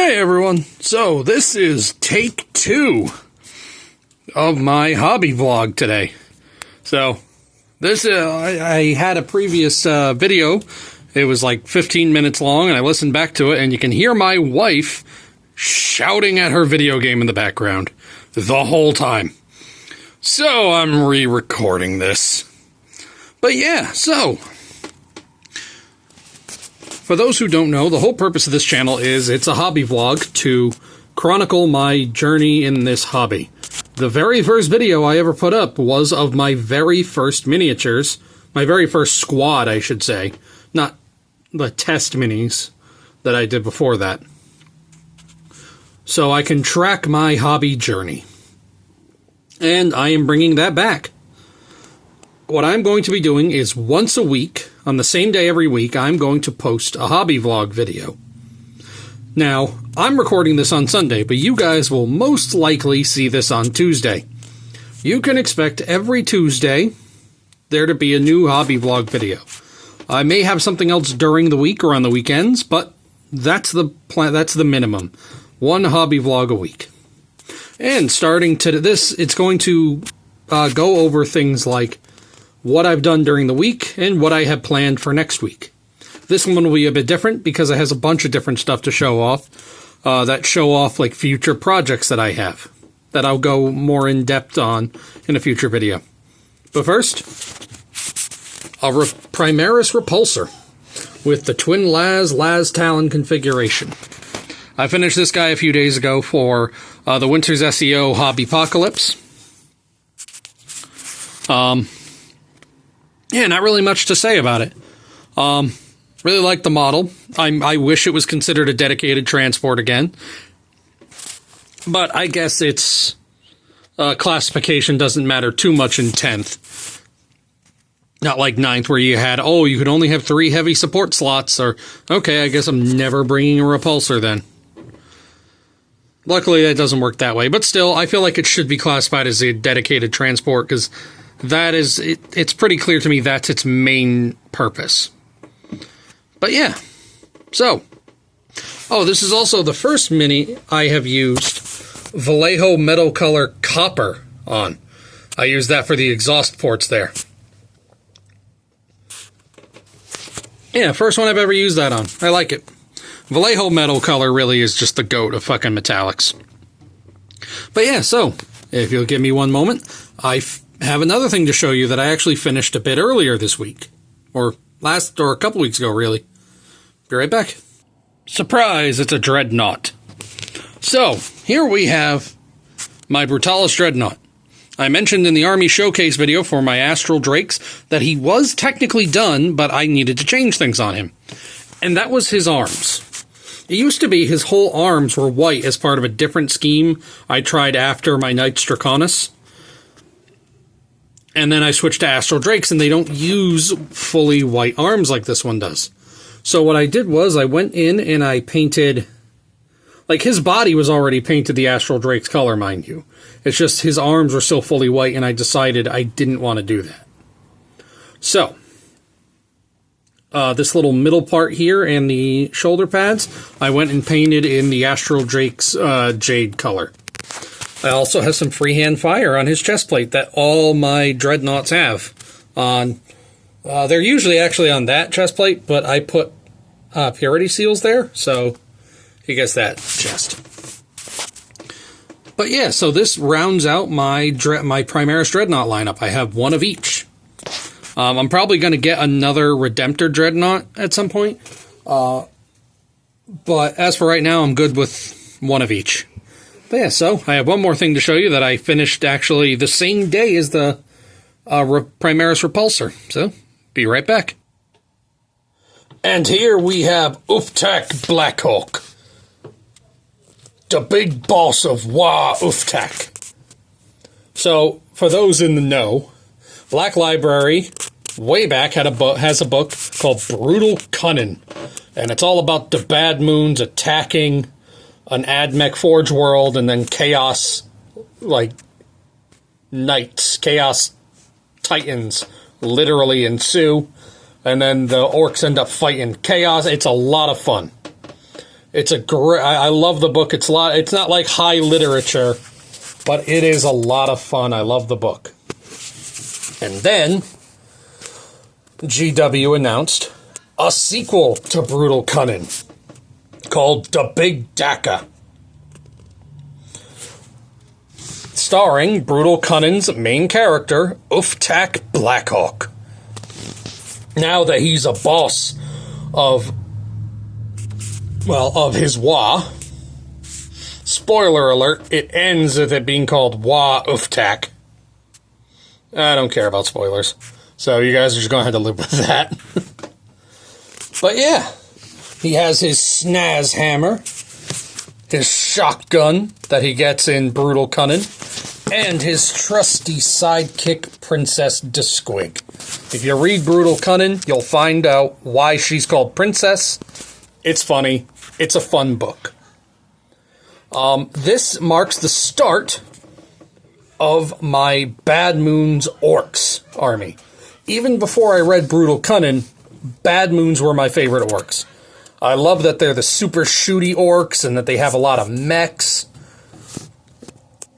Hey everyone, so this is take 2 of my hobby vlog today. So this I had a previous video. It was like 15 minutes long, and I listened back to it, and you can hear my wife shouting at her video game in the background the whole time. So I'm re-recording this. But yeah, so for those who don't know, the whole purpose of this channel is it's a hobby vlog to chronicle my journey in this hobby. The very first video I ever put up was of my very first miniatures, my very first squad, I should say, not the test minis that I did before that. So I can track my hobby journey. And I am bringing that back. What I'm going to be doing is once a week, on the same day every week, I'm going to post a hobby vlog video. Now, I'm recording this on Sunday, but you guys will most likely see this on Tuesday. You can expect every Tuesday there to be a new hobby vlog video. I may have something else during the week or on the weekends, but that's the plan. That's the minimum. One hobby vlog a week. And starting to this, it's going to go over things like what I've done during the week and what I have planned for next week. This one will be a bit different because it has a bunch of different stuff to show off, that show off like future projects that I have, that I'll go more in depth on in a future video. But first, a Primaris Repulsor with the Twin Las Talon configuration. I finished this guy a few days ago for the Winter's SEO Hobbypocalypse. Yeah, not really much to say about it. Really like the model. I wish it was considered a dedicated transport again. But I guess its classification doesn't matter too much in 10th. Not like 9th where you had, you could only have 3 heavy support slots. Or, okay, I guess I'm never bringing a repulsor then. Luckily, that doesn't work that way. But still, I feel like it should be classified as a dedicated transport because that is, it's pretty clear to me that's its main purpose. But yeah, so, this is also the first mini I have used Vallejo Metal Color Copper on. I used that for the exhaust ports there. Yeah, first one I've ever used that on. I like it. Vallejo Metal Color really is just the goat of fucking metallics. But yeah, so, if you'll give me one moment, I have another thing to show you that I actually finished a bit earlier this week. Or a couple weeks ago, really. Be right back. Surprise, it's a Dreadnought. So, here we have my Brutalis Dreadnought. I mentioned in the Army Showcase video for my Astral Drakes that he was technically done, but I needed to change things on him. And that was his arms. It used to be his whole arms were white as part of a different scheme I tried after my Knights Draconis. And then I switched to Astral Drakes, and they don't use fully white arms like this one does. So what I did was I went in and I painted, like his body was already painted the Astral Drake's color, mind you. It's just his arms were still fully white, and I decided I didn't want to do that. So, this little middle part here and the shoulder pads, I went and painted in the Astral Drake's jade color. I also have some freehand fire on his chest plate that all my Dreadnoughts have. They're usually actually on that chest plate, but I put purity seals there, so he gets that chest. But yeah, so this rounds out my Primaris Dreadnought lineup. I have one of each. I'm probably going to get another Redemptor Dreadnought at some point. But as for right now, I'm good with one of each. But yeah, so I have one more thing to show you that I finished actually the same day as the Primaris Repulsor. So, be right back. And here we have Uftak Blackhawk. The big boss of Wa Uftak. So, for those in the know, Black Library, way back, has a book called Brutal Cunning. And it's all about the Bad Moons attacking an Admech Forge world, and then chaos, like, knights, chaos titans literally ensue, and then the orcs end up fighting chaos. It's a lot of fun. It's a great. I love the book. It's not like high literature, but it is a lot of fun. I love the book. And then GW announced a sequel to Brutal Cunning called The Big Daka, starring Brutal Cunning's main character, Uftak Blackhawk. Now that he's a boss of his Wa, spoiler alert, it ends with it being called Wa Uftak. I don't care about spoilers, so you guys are just going to have to live with that. But yeah, he has his snaz hammer, his shotgun that he gets in Brutal Cunning, and his trusty sidekick, Princess Desquig. If you read Brutal Cunning, you'll find out why she's called Princess. It's funny. It's a fun book. This marks the start of my Bad Moon's Orks army. Even before I read Brutal Cunning, Bad Moons were my favorite orcs. I love that they're the super shooty orcs and that they have a lot of mechs.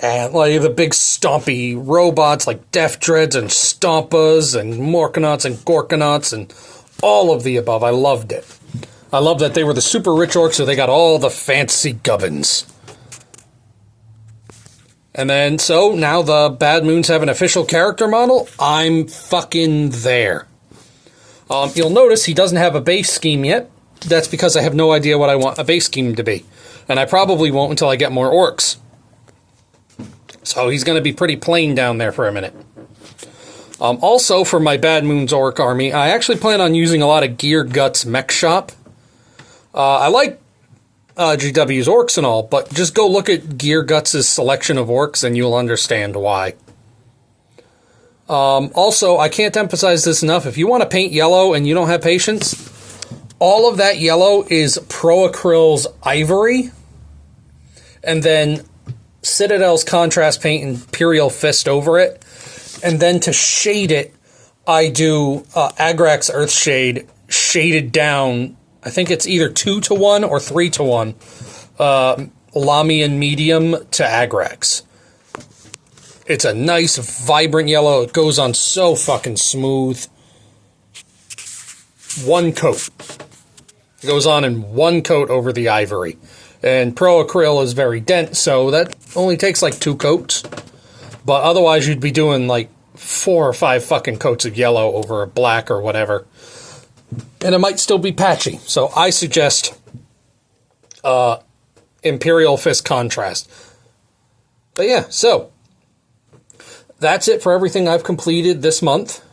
And like the big stompy robots like Death Dreads and Stompas and Morkanauts and Gorkanauts and all of the above. I loved it. I love that they were the super rich orcs, so they got all the fancy gubbins. And then, so now the Bad Moons have an official character model. I'm fucking there. You'll notice he doesn't have a base scheme yet. That's because I have no idea what I want a base scheme to be. And I probably won't until I get more orcs. So he's going to be pretty plain down there for a minute. Also, for my Bad Moons Orc army, I actually plan on using a lot of Gear Guts Mech Shop. I like GW's Orcs and all, but just go look at Gear Guts' selection of orcs and you'll understand why. Also, I can't emphasize this enough. If you want to paint yellow and you don't have patience, all of that yellow is Proacryl's Ivory, and then Citadel's Contrast Paint Imperial Fist over it. And then to shade it, I do Agrax Earthshade shaded down. I think it's either 2-to-1 or 3-to-1. Lamian Medium to Agrax. It's a nice, vibrant yellow. It goes on so fucking smooth. One coat. It goes on in one coat over the ivory. And Proacryl is very dense, so that only takes like 2 coats. But otherwise, you'd be doing like 4 or 5 fucking coats of yellow over a black or whatever. And it might still be patchy. So I suggest Imperial Fist Contrast. But yeah, so that's it for everything I've completed this month.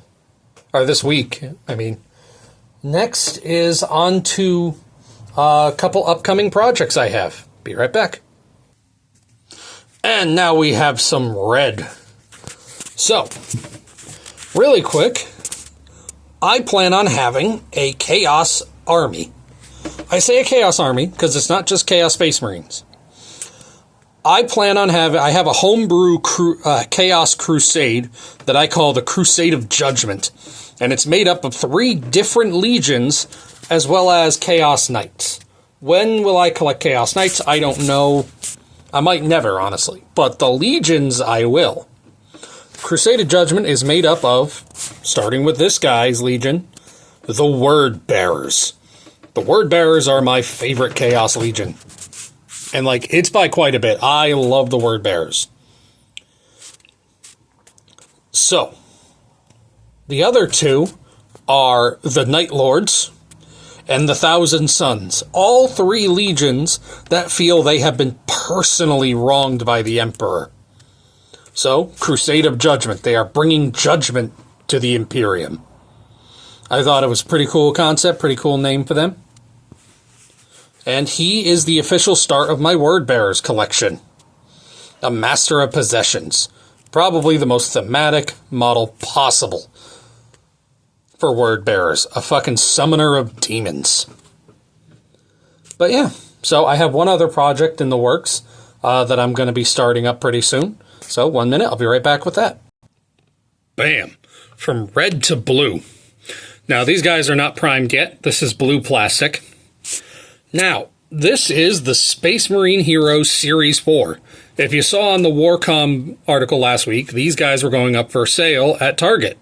Or this week, I mean. Next is on to a couple upcoming projects I have. Be right back. And now we have some red. So, really quick, I plan on having a Chaos Army. I say a Chaos Army because it's not just Chaos Space Marines. I have a homebrew Chaos Crusade that I call the Crusade of Judgment. And it's made up of 3 different legions as well as Chaos Knights. When will I collect Chaos Knights? I don't know. I might never, honestly. But the legions, I will. Crusade of Judgment is made up of, starting with this guy's legion, the Word Bearers. The Word Bearers are my favorite Chaos Legion. And, like, it's by quite a bit. I love the Word Bearers. So, the other 2 are the Night Lords and the Thousand Sons. All 3 legions that feel they have been personally wronged by the Emperor. So, Crusade of Judgment. They are bringing judgment to the Imperium. I thought it was a pretty cool concept, pretty cool name for them. And he is the official start of my Word Bearers collection. A Master of Possessions. Probably the most thematic model possible for Word Bearers. A fucking summoner of demons. But yeah, so I have one other project in the works that I'm going to be starting up pretty soon. So 1 minute, I'll be right back with that. Bam! From red to blue. Now, these guys are not primed yet. This is blue plastic. Now, this is the Space Marine Heroes Series 4. If you saw on the Warcom article last week, these guys were going up for sale at Target.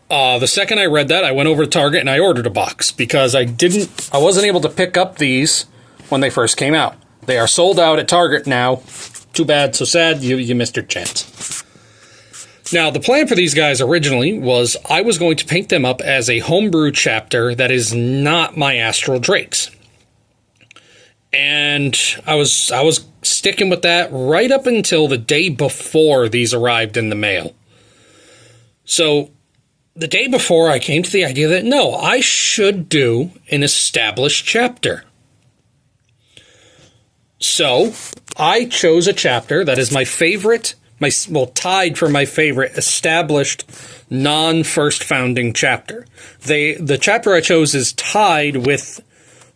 The second I read that, I went over to Target and I ordered a box because I wasn't able to pick up these when they first came out. They are sold out at Target now. Too bad, so sad, you missed your chance. Now, the plan for these guys originally was I was going to paint them up as a homebrew chapter that is not my Astral Drakes. And I was sticking with that right up until the day before these arrived in the mail. So, the day before, I came to the idea that, no, I should do an established chapter. So, I chose a chapter that is my favorite, tied for my favorite established non-first founding chapter. The chapter I chose is tied with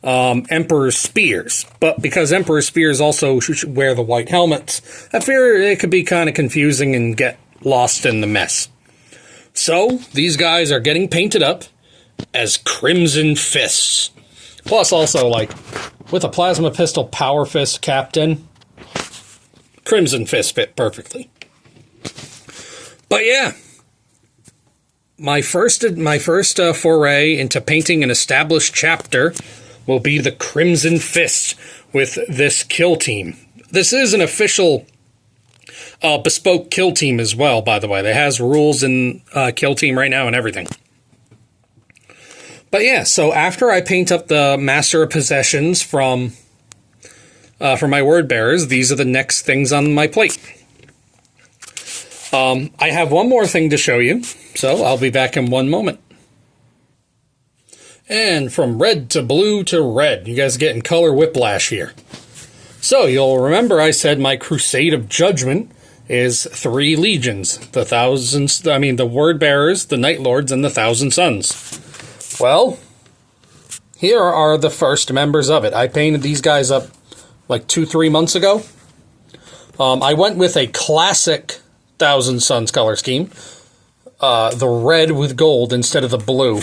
Emperor's Spears, but because Emperor's Spears also wear the white helmets, I fear it could be kind of confusing and get lost in the mess. So, these guys are getting painted up as Crimson Fists. Plus, also, like, with a Plasma Pistol Power Fist Captain, Crimson Fist fit perfectly. But yeah, my first foray into painting an established chapter will be the Crimson Fist with this kill team. This is an official bespoke kill team as well, by the way. It has rules in kill team right now and everything. But yeah, so after I paint up the Master of Possessions from for my word bearers, these are the next things on my plate. I have one more thing to show you, so I'll be back in one moment. And from red to blue to red, you guys are getting color whiplash here. So you'll remember I said my Crusade of Judgment is 3 legions: the word bearers, the Night Lords, and the Thousand Sons. Well, here are the first members of it. I painted these guys up like 2-3 months ago. I went with a classic Thousand Sons color scheme. The red with gold instead of the blue.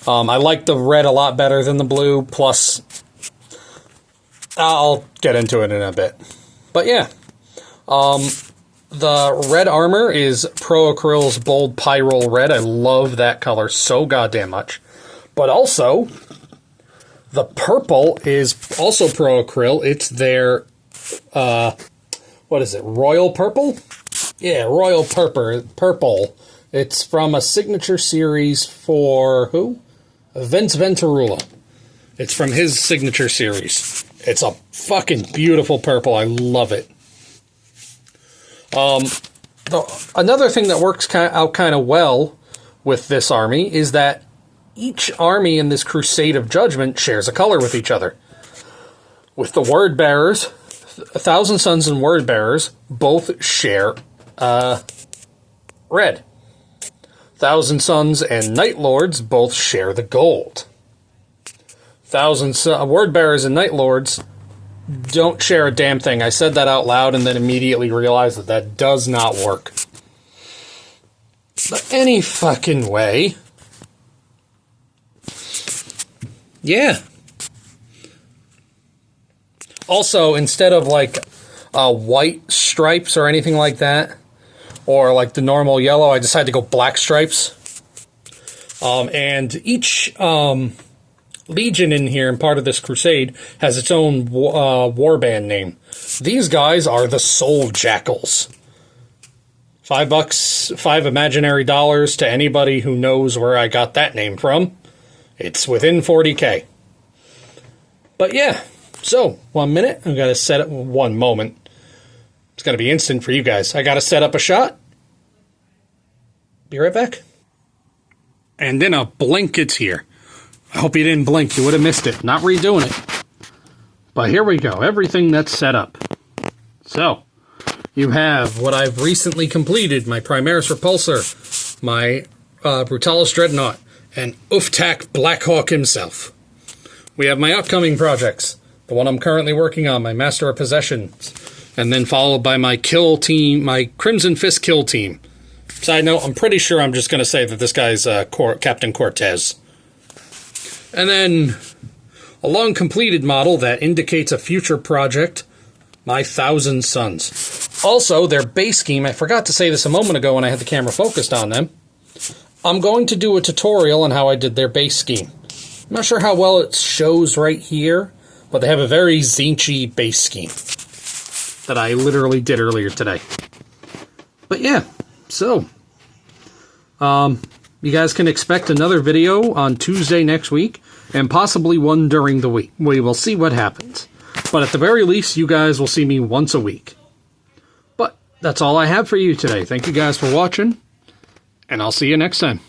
I like the red a lot better than the blue, plus I'll get into it in a bit. But yeah, the red armor is Pro Acryl's Bold Pyrrole Red. I love that color so goddamn much. But also, the purple is also Pro Acryl. It's their, what is it, Royal Purple? Yeah, Royal Purple. It's from a signature series for, who? Vince Venturula. It's from his signature series. It's a fucking beautiful purple. I love it. Another thing that works out kind of well with this army is that each army in this Crusade of Judgment shares a color with each other. With the Word Bearers, Thousand Sons and Word Bearers both share red. Thousand Sons and Night Lords both share the gold. Word Bearers and Night Lords don't share a damn thing. I said that out loud and then immediately realized that that does not work. But any fucking way. Yeah. Also, instead of like white stripes or anything like that, or like the normal yellow, I decided to go black stripes. And each legion in here and part of this crusade has its own warband name. These guys are the Soul Jackals. $5, 5 imaginary dollars to anybody who knows where I got that name from. It's within 40K. But yeah, so 1 minute. I've got to set up 1 moment. It's going to be instant for you guys. I got to set up a shot. Be right back. And in a blink, it's here. I hope you didn't blink. You would have missed it. Not redoing it. But here we go. Everything that's set up. So, you have what I've recently completed. My Primaris Repulsor. My Brutalis Dreadnought. And Uftak Blackhawk himself. We have my upcoming projects. The one I'm currently working on. My Master of Possessions. And then followed by my kill team. My Crimson Fist kill team. Side note, I'm pretty sure I'm just going to say that this guy's Captain Cortez. And then, a long-completed model that indicates a future project, my 1,000 Suns. Also, their base scheme, I forgot to say this a moment ago when I had the camera focused on them. I'm going to do a tutorial on how I did their base scheme. I'm not sure how well it shows right here, but they have a very Zinchy base scheme that I literally did earlier today. But yeah, so you guys can expect another video on Tuesday next week, and possibly one during the week. We will see what happens. But at the very least, you guys will see me once a week. But that's all I have for you today. Thank you guys for watching, and I'll see you next time.